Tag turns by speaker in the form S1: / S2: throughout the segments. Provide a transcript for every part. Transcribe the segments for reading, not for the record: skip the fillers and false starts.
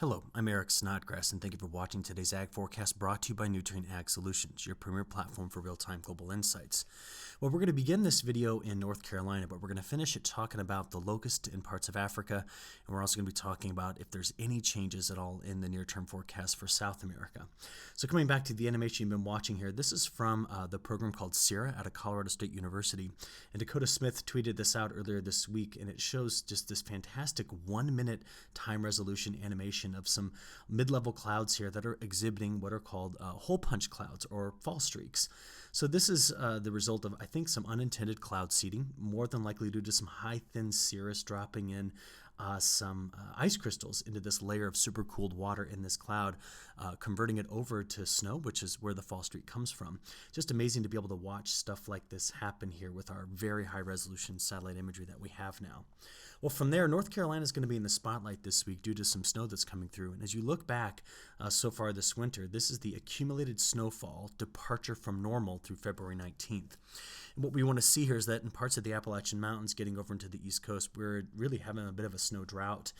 S1: Hello, I'm Eric Snodgrass, and thank you for watching today's Ag Forecast brought to you by Nutrien Ag Solutions, your premier platform for real-time global insights. Well, we're going to begin this video in North Carolina, but we're going to finish it talking about the locust in parts of Africa, and we're also going to be talking about if there's any changes at all in the near-term forecast for South America. So coming back to the animation you've been watching here, this is from the program called Sierra out of Colorado State University, and Dakota Smith tweeted this out earlier this week, and it shows just this fantastic 1-minute time resolution animation of some mid-level clouds here that are exhibiting what are called hole punch clouds or fall streaks. So this is the result of, I think, some unintended cloud seeding, more than likely due to some high thin cirrus dropping in some ice crystals into this layer of supercooled water in this cloud, converting it over to snow, which is where the fall streak comes from. Just amazing to be able to watch stuff like this happen here with our very high resolution satellite imagery that we have now. Well, from there, North Carolina is going to be in the spotlight this week due to some snow that's coming through. And as you look back so far this winter, this is the accumulated snowfall departure from normal through February 19th. And what we want to see here is that in parts of the Appalachian Mountains getting over into the East Coast, we're really having a bit of a snow drought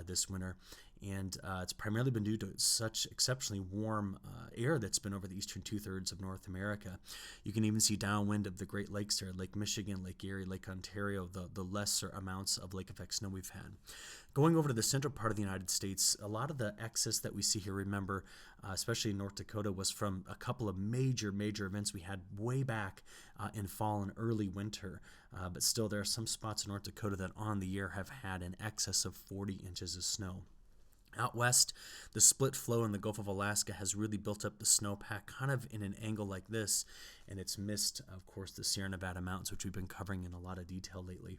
S1: this winter. And it's primarily been due to such exceptionally warm air that's been over the eastern two-thirds of North America. You can even see downwind of the Great Lakes there, Lake Michigan, Lake Erie, Lake Ontario, the lesser amounts of lake effect snow we've had. Going over to the central part of the United States, a lot of the excess that we see here, remember, especially in North Dakota, was from a couple of major events we had way back in fall and early winter. But still, there are some spots in North Dakota that on the year have had an excess of 40 inches of snow. Out west, the split flow in the Gulf of Alaska has really built up the snowpack kind of in an angle like this, and it's missed, of course, the Sierra Nevada mountains, which we've been covering in a lot of detail lately.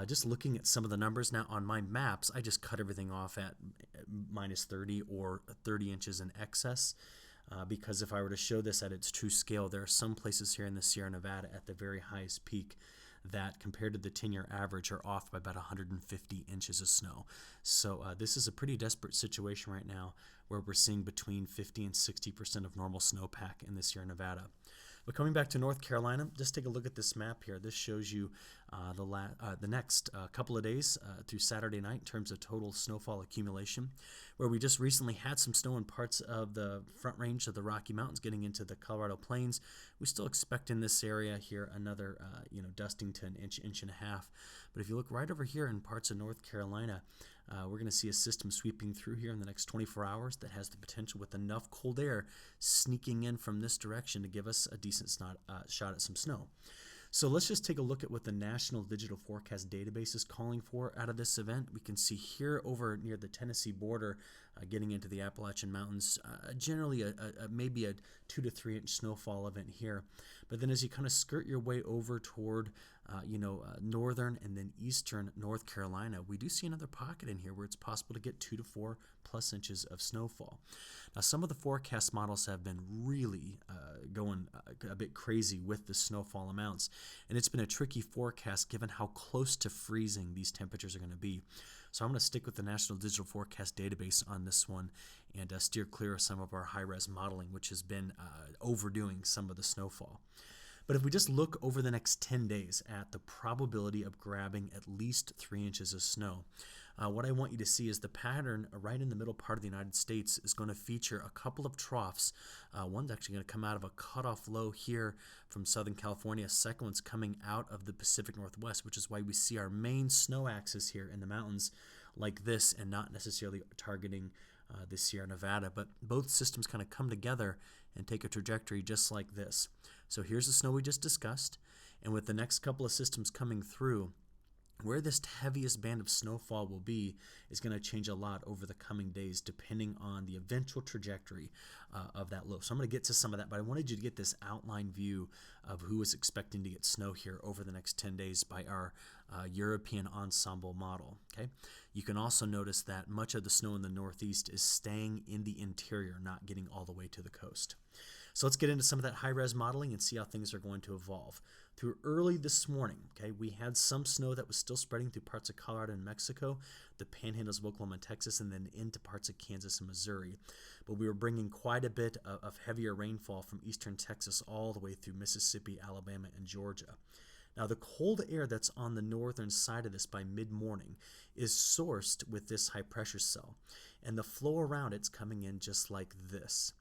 S1: Just looking at some of the numbers now on my maps, I just cut everything off at minus 30 or 30 inches in excess. Because if I were to show this at its true scale, there are some places here in the Sierra Nevada at the very highest peak that compared to the 10-year average are off by about 150 inches of snow. So this is a pretty desperate situation right now where we're seeing between 50 and 60% of normal snowpack in the Sierra Nevada. But coming back to North Carolina, just take a look at this map here. This shows you the next couple of days through Saturday night in terms of total snowfall accumulation, where we just recently had some snow in parts of the front range of the Rocky Mountains getting into the Colorado Plains. We still expect in this area here another dusting to an inch and a half. But if you look right over here in parts of North Carolina, we're going to see a system sweeping through here in the next 24 hours that has the potential with enough cold air sneaking in from this direction to give us a decent shot at some snow. So let's just take a look at what the National Digital Forecast Database is calling for out of this event. We can see here over near the Tennessee border, getting into the Appalachian Mountains, generally maybe a 2 to 3 inch snowfall event here. But then as you kind of skirt your way over toward northern and then eastern North Carolina, we do see another pocket in here where it's possible to get 2 to 4 plus inches of snowfall. Now, some of the forecast models have been really going a bit crazy with the snowfall amounts, and it's been a tricky forecast given how close to freezing these temperatures are going to be. So I'm going to stick with the National Digital Forecast Database on this one and steer clear of some of our high-res modeling, which has been overdoing some of the snowfall. But if we just look over the next 10 days at the probability of grabbing at least 3 inches of snow, what I want you to see is the pattern right in the middle part of the United States is going to feature a couple of troughs. One's actually going to come out of a cutoff low here from Southern California. Second one's coming out of the Pacific Northwest, which is why we see our main snow axis here in the mountains like this and not necessarily targeting the Sierra Nevada. But both systems kind of come together and take a trajectory just like this. So here's the snow we just discussed, and with the next couple of systems coming through, where this heaviest band of snowfall will be is going to change a lot over the coming days depending on the eventual trajectory of that low. So I'm going to get to some of that, but I wanted you to get this outline view of who is expecting to get snow here over the next 10 days by our European ensemble model. Okay, you can also notice that much of the snow in the Northeast is staying in the interior, not getting all the way to the coast. So let's get into some of that high-res modeling and see how things are going to evolve. Through early this morning, okay, we had some snow that was still spreading through parts of Colorado and Mexico, the panhandles of Oklahoma and Texas, and then into parts of Kansas and Missouri. But we were bringing quite a bit of heavier rainfall from eastern Texas all the way through Mississippi, Alabama, and Georgia. Now, the cold air that's on the northern side of this by mid-morning is sourced with this high pressure cell, and the flow around it's coming in just like this.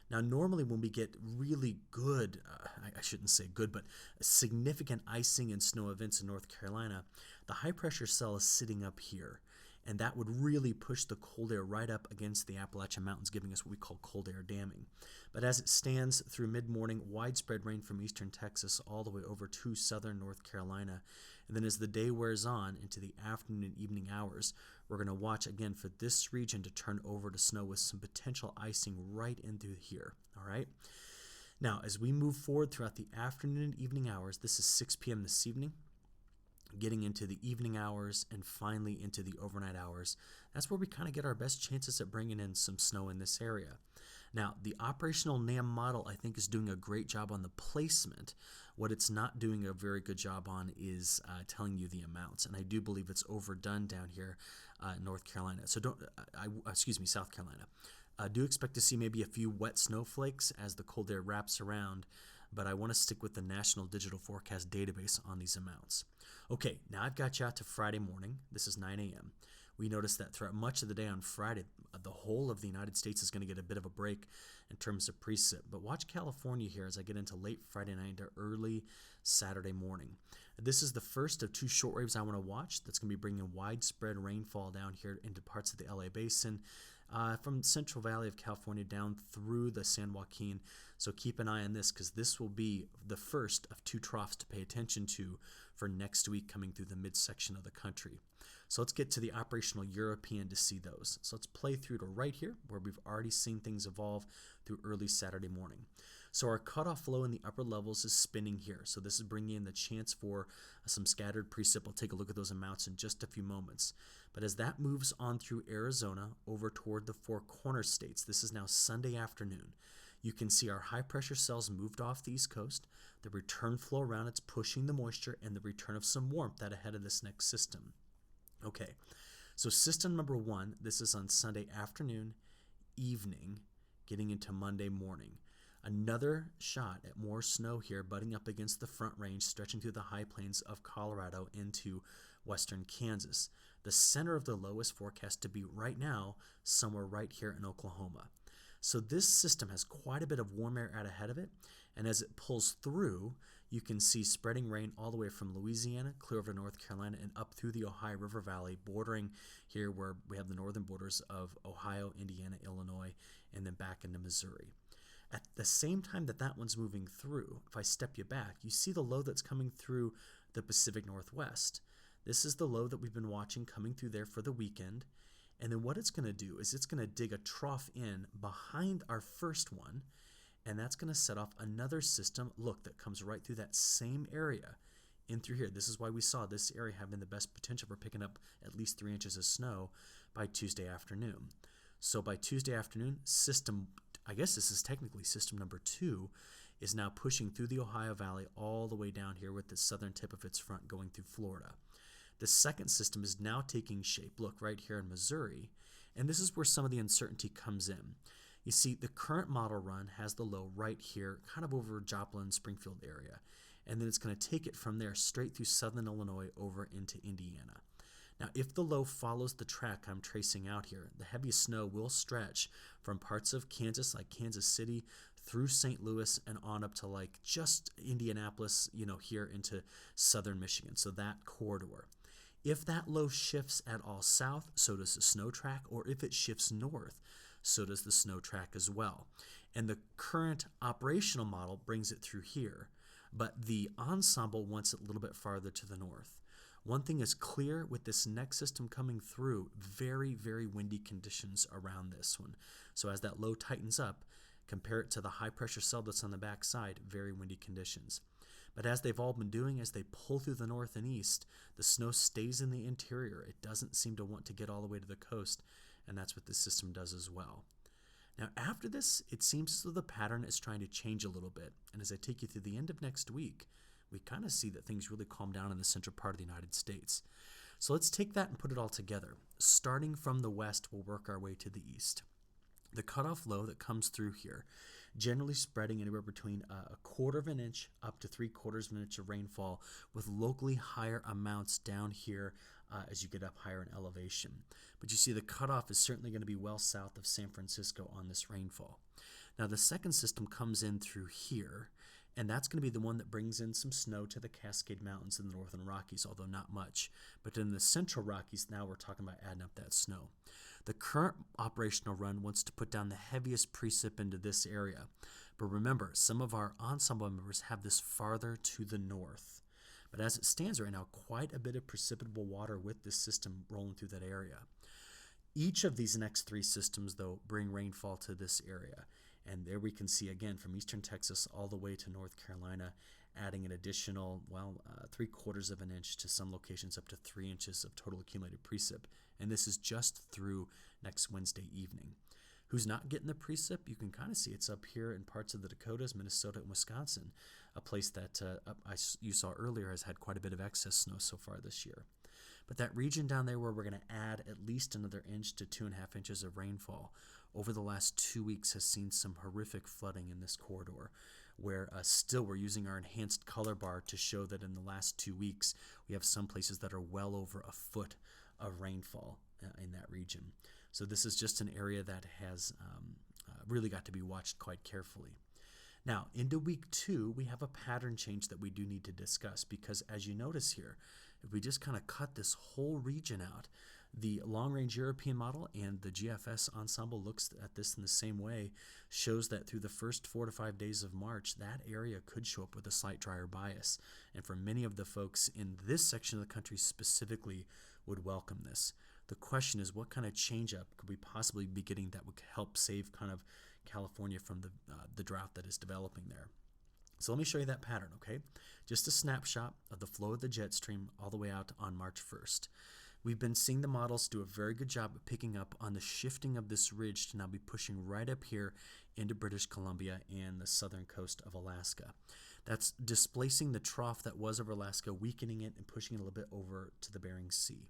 S1: Now, normally when we get really good, I shouldn't say good, but significant icing and snow events in North Carolina, the high pressure cell is sitting up here. And that would really push the cold air right up against the Appalachian Mountains, giving us what we call cold air damming. But as it stands through mid-morning, widespread rain from eastern Texas all the way over to southern North Carolina. And then as the day wears on into the afternoon and evening hours, we're going to watch again for this region to turn over to snow with some potential icing right into here. All right. Now, as we move forward throughout the afternoon and evening hours, this is 6 p.m. this evening, getting into the evening hours and finally into the overnight hours. That's where we kind of get our best chances at bringing in some snow in this area. Now, the operational NAM model, I think, is doing a great job on the placement. What it's not doing a very good job on is telling you the amounts, and I do believe it's overdone down here in North Carolina. So South Carolina. Do expect to see maybe a few wet snowflakes as the cold air wraps around, but I want to stick with the National Digital Forecast database on these amounts. Okay, now I've got you out to Friday morning. This is 9 a.m. We noticed that throughout much of the day on Friday, the whole of the United States is going to get a bit of a break in terms of precip. But watch California here as I get into late Friday night into early Saturday morning. This is the first of two shortwaves I want to watch that's going to be bringing widespread rainfall down here into parts of the LA Basin, from Central Valley of California down through the San Joaquin. So keep an eye on this because this will be the first of two troughs to pay attention to for next week coming through the midsection of the country. So let's get to the operational European to see those. So let's play through to right here where we've already seen things evolve through early Saturday morning. So our cutoff low in the upper levels is spinning here. So this is bringing in the chance for some scattered precip. We'll take a look at those amounts in just a few moments. But as that moves on through Arizona over toward the Four Corners states, this is now Sunday afternoon. You can see our high pressure cells moved off the East Coast. The return flow around it's pushing the moisture and the return of some warmth out ahead of this next system. Okay, so system number one, this is on Sunday afternoon, evening, getting into Monday morning. Another shot at more snow here butting up against the front range, stretching through the high plains of Colorado into western Kansas. The center of the low is forecast to be right now somewhere right here in Oklahoma. So this system has quite a bit of warm air out ahead of it, and as it pulls through, you can see spreading rain all the way from Louisiana, clear over to North Carolina, and up through the Ohio River Valley, bordering here where we have the northern borders of Ohio, Indiana, Illinois, and then back into Missouri. At the same time that one's moving through, if I step you back, you see the low that's coming through the Pacific Northwest. This is the low that we've been watching coming through there for the weekend. And then what it's going to do is it's going to dig a trough in behind our first one, and that's going to set off another system, look, that comes right through that same area in through here. This is why we saw this area having the best potential for picking up at least 3 inches of snow by Tuesday afternoon. So by Tuesday afternoon, I guess this is technically system number 2, is now pushing through the Ohio Valley all the way down here with the southern tip of its front going through Florida. The second system is now taking shape, look, right here in Missouri, and this is where some of the uncertainty comes in. You see, the current model run has the low right here, kind of over Joplin, Springfield area, and then it's going to take it from there straight through southern Illinois over into Indiana. Now, if the low follows the track I'm tracing out here, the heaviest snow will stretch from parts of Kansas, like Kansas City, through St. Louis and on up to like just Indianapolis, here into southern Michigan, so that corridor. If that low shifts at all south, so does the snow track, or if it shifts north, so does the snow track as well. And the current operational model brings it through here, but the ensemble wants it a little bit farther to the north. One thing is clear with this next system coming through, very, very windy conditions around this one. So as that low tightens up, compare it to the high pressure cell that's on the back side, very windy conditions. But as they've all been doing, as they pull through the north and east, the snow stays in the interior. It doesn't seem to want to get all the way to the coast, and that's what this system does as well. Now after this, it seems as though the pattern is trying to change a little bit, and as I take you through the end of next week, we kind of see that things really calm down in the central part of the United States. So let's take that and put it all together. Starting from the west, we'll work our way to the east. The cutoff low that comes through here, generally spreading anywhere between a quarter of an inch up to 3/4 of an inch of rainfall, with locally higher amounts down here as you get up higher in elevation. But you see the cutoff is certainly going to be well south of San Francisco on this rainfall. Now the second system comes in through here, and that's going to be the one that brings in some snow to the Cascade Mountains in the northern Rockies, although not much. But in the central Rockies, now we're talking about adding up that snow. The current operational run wants to put down the heaviest precip into this area. But remember, some of our ensemble members have this farther to the north. But as it stands right now, quite a bit of precipitable water with this system rolling through that area. Each of these next three systems, though, bring rainfall to this area. And there we can see, again, from eastern Texas all the way to North Carolina, adding an additional, 3/4 of an inch to some locations, up to 3 inches of total accumulated precip. And this is just through next Wednesday evening. Who's not getting the precip? You can kind of see it's up here in parts of the Dakotas, Minnesota, and Wisconsin, a place that you saw earlier has had quite a bit of excess snow so far this year. But that region down there where we're going to add at least another inch to 2.5 inches of rainfall over the last 2 weeks has seen some horrific flooding in this corridor, where still we're using our enhanced color bar to show that in the last 2 weeks we have some places that are well over a foot of rainfall in that region. So this is just an area that has really got to be watched quite carefully. Now, into week 2, we have a pattern change that we do need to discuss, because as you notice here, if we just kind of cut this whole region out, the long-range European model and the GFS ensemble looks at this in the same way, shows that through the first 4 to 5 days of March, that area could show up with a slight drier bias. And for many of the folks in this section of the country specifically would welcome this. The question is, what kind of change-up could we possibly be getting that would help save kind of California from the drought that is developing there? So let me show you that pattern, okay? Just a snapshot of the flow of the jet stream all the way out on March 1st. We've been seeing the models do a very good job of picking up on the shifting of this ridge to now be pushing right up here into British Columbia and the southern coast of Alaska. That's displacing the trough that was over Alaska, weakening it and pushing it a little bit over to the Bering Sea.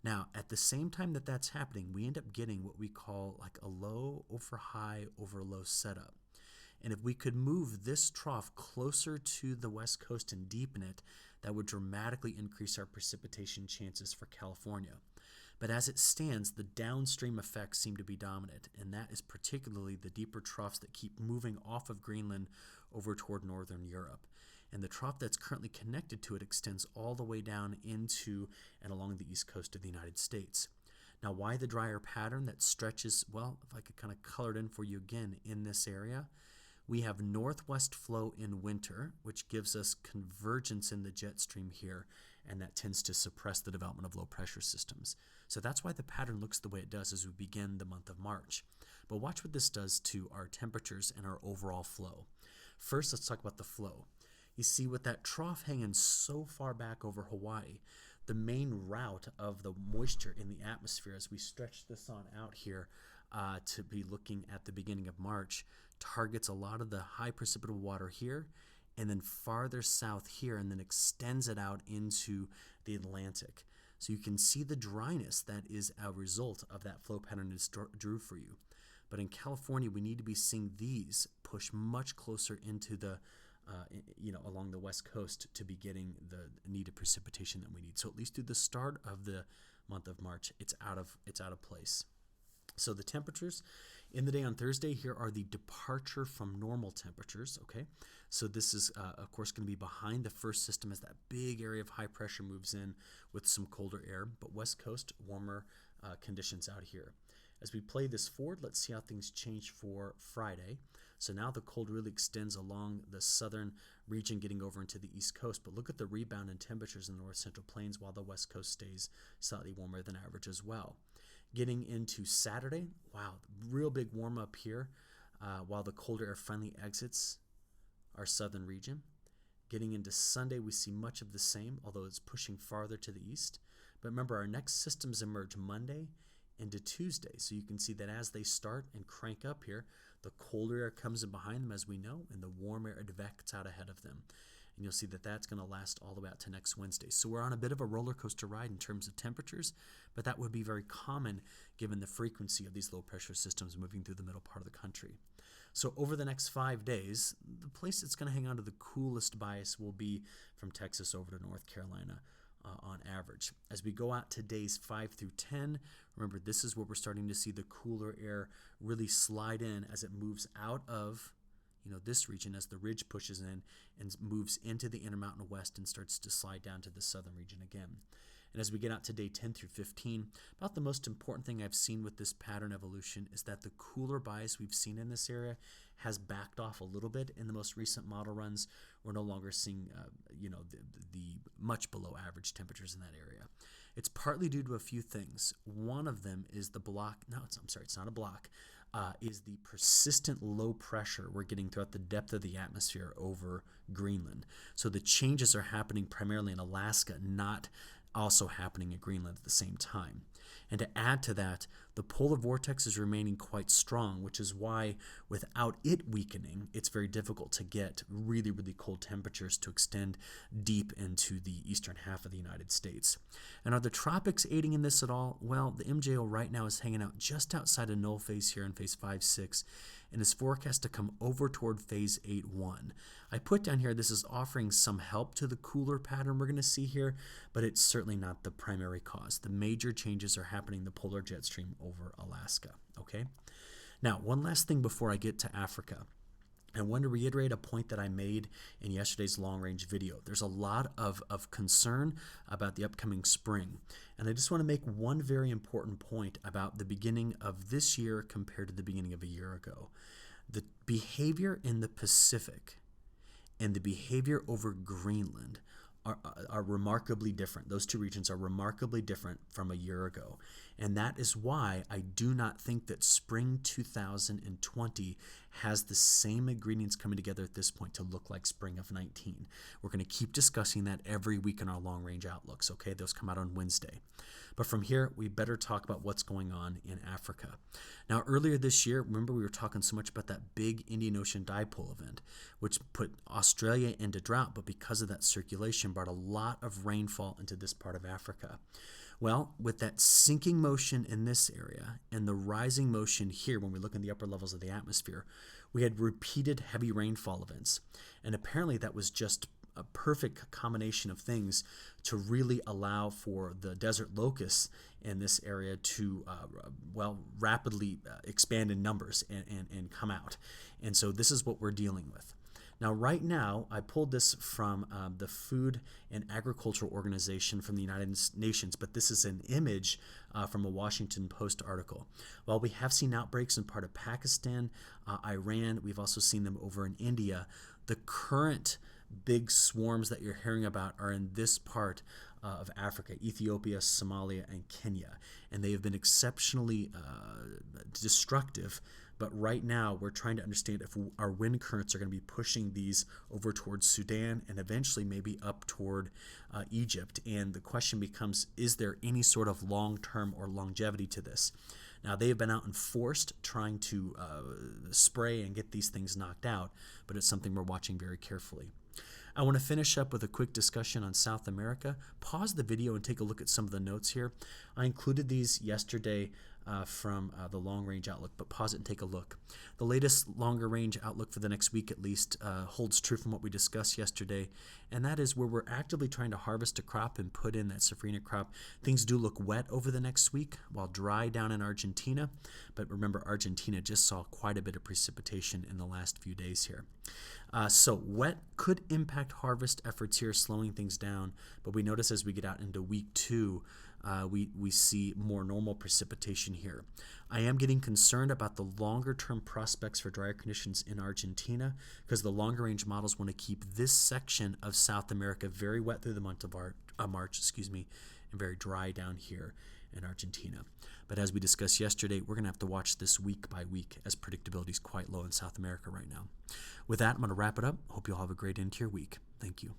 S1: Now, at the same time that that's happening, we end up getting what we call like a low over high over low setup. And if we could move this trough closer to the west coast and deepen it, that would dramatically increase our precipitation chances for California. But as it stands, the downstream effects seem to be dominant, and that is particularly the deeper troughs that keep moving off of Greenland over toward northern Europe. And the trough that's currently connected to it extends all the way down into and along the east coast of the United States. Now, why the drier pattern that stretches, well, if I could kind of color it in for you again in this area, we have northwest flow in winter, which gives us convergence in the jet stream here, and that tends to suppress the development of low pressure systems. So that's why the pattern looks the way it does as we begin the month of March. But watch what this does to our temperatures and our overall flow. First, let's talk about the flow. You see, with that trough hanging so far back over Hawaii, the main route of the moisture in the atmosphere, as we stretch this on out here to be looking at the beginning of March, targets a lot of the high precipitable water here, and then farther south here, and then extends it out into the Atlantic. So you can see the dryness that is a result of that flow pattern it drew for you. But in California, we need to be seeing these push much closer into the along the west coast to be getting the needed precipitation that we need. So at least through the start of the month of March, it's out of place. So the temperatures in the day on Thursday here are the departure from normal temperatures, okay? So this is, of course, going to be behind the first system as that big area of high pressure moves in with some colder air, but west coast, warmer conditions out here. As we play this forward, let's see how things change for Friday. So now the cold really extends along the southern region, getting over into the east coast. But look at the rebound in temperatures in the north central plains, while the west coast stays slightly warmer than average as well. Getting into Saturday, wow, real big warm up here, while the colder air finally exits our southern region. Getting into Sunday, we see much of the same, although it's pushing farther to the east. But remember, our next systems emerge Monday into Tuesday. So you can see that as they start and crank up here, the colder air comes in behind them, as we know, and the warm air advects out ahead of them. and you'll see that that's going to last all the way out to next Wednesday. So we're on a bit of a roller coaster ride in terms of temperatures, but that would be very common given the frequency of these low pressure systems moving through the middle part of the country. So over the next 5 days, the place that's going to hang on to the coolest bias will be from Texas over to North Carolina on average. As we go out to days 5 through 10, remember this is where we're starting to see the cooler air really slide in as it moves out of this region as the ridge pushes in and moves into the Intermountain West and starts to slide down to the southern region again. And as we get out to day 10 through 15, about the most important thing I've seen with this pattern evolution is that the cooler bias we've seen in this area has backed off a little bit in the most recent model runs. We're no longer seeing, the much below average temperatures in that area. It's partly due to a few things. One of them is the block. No, it's not a block. Is the persistent low pressure we're getting throughout the depth of the atmosphere over Greenland. So the changes are happening primarily in Alaska, not also happening at Greenland at the same time. And to add to that, the polar vortex is remaining quite strong, which is why without it weakening, it's very difficult to get really, really cold temperatures to extend deep into the eastern half of the United States. And are the tropics aiding in this at all? Well, the MJO right now is hanging out just outside of null phase here in phase 5-6 and is forecast to come over toward phase 8-1. I put down here this is offering some help to the cooler pattern we're going to see here, but it's certainly not the primary cause. The major changes are happening in the polar jet stream over Alaska. Okay. Now, one last thing before I get to Africa. I want to reiterate a point that I made in yesterday's long-range video. There's a lot of concern about the upcoming spring, and I just want to make one very important point about the beginning of this year compared to the beginning of a year ago. The behavior in the Pacific and the behavior over Greenland are remarkably different. Those two regions are remarkably different from a year ago. And that is why I do not think that spring 2020 has the same ingredients coming together at this point to look like spring of 19. We're going to keep discussing that every week in our long-range outlooks, okay? Those come out on Wednesday. But from here, we better talk about what's going on in Africa. Now, earlier this year, remember we were talking so much about that big Indian Ocean dipole event, which put Australia into drought, but because of that circulation, brought a lot of rainfall into this part of Africa. Well, with that sinking motion in this area and the rising motion here when we look in the upper levels of the atmosphere, we had repeated heavy rainfall events. And apparently that was just a perfect combination of things to really allow for the desert locusts in this area to, rapidly expand in numbers and come out. And so this is what we're dealing with. Now, right now, I pulled this from the Food and Agriculture Organization from the United Nations, but this is an image from a Washington Post article. While we have seen outbreaks in part of Pakistan, Iran, we've also seen them over in India, the current big swarms that you're hearing about are in this part of Africa, Ethiopia, Somalia, and Kenya. And they have been exceptionally destructive. But right now, we're trying to understand if our wind currents are going to be pushing these over towards Sudan and eventually maybe up toward Egypt. And the question becomes, is there any sort of long-term or longevity to this? Now, they have been out in force trying to spray and get these things knocked out, but it's something we're watching very carefully. I want to finish up with a quick discussion on South America. Pause the video and take a look at some of the notes here. I included these yesterday from the long-range outlook, but pause it and take a look. The latest longer-range outlook for the next week at least holds true from what we discussed yesterday, and that is where we're actively trying to harvest a crop and put in that safrinha crop. Things do look wet over the next week, while dry down in Argentina, but remember Argentina just saw quite a bit of precipitation in the last few days here. So wet could impact harvest efforts here, slowing things down, but we notice as we get out into week 2, we see more normal precipitation here. I am getting concerned about the longer-term prospects for drier conditions in Argentina because the longer-range models want to keep this section of South America very wet through the month of March, and very dry down here in Argentina. But as we discussed yesterday, we're going to have to watch this week by week as predictability is quite low in South America right now. With that, I'm going to wrap it up. Hope you all have a great end to your week. Thank you.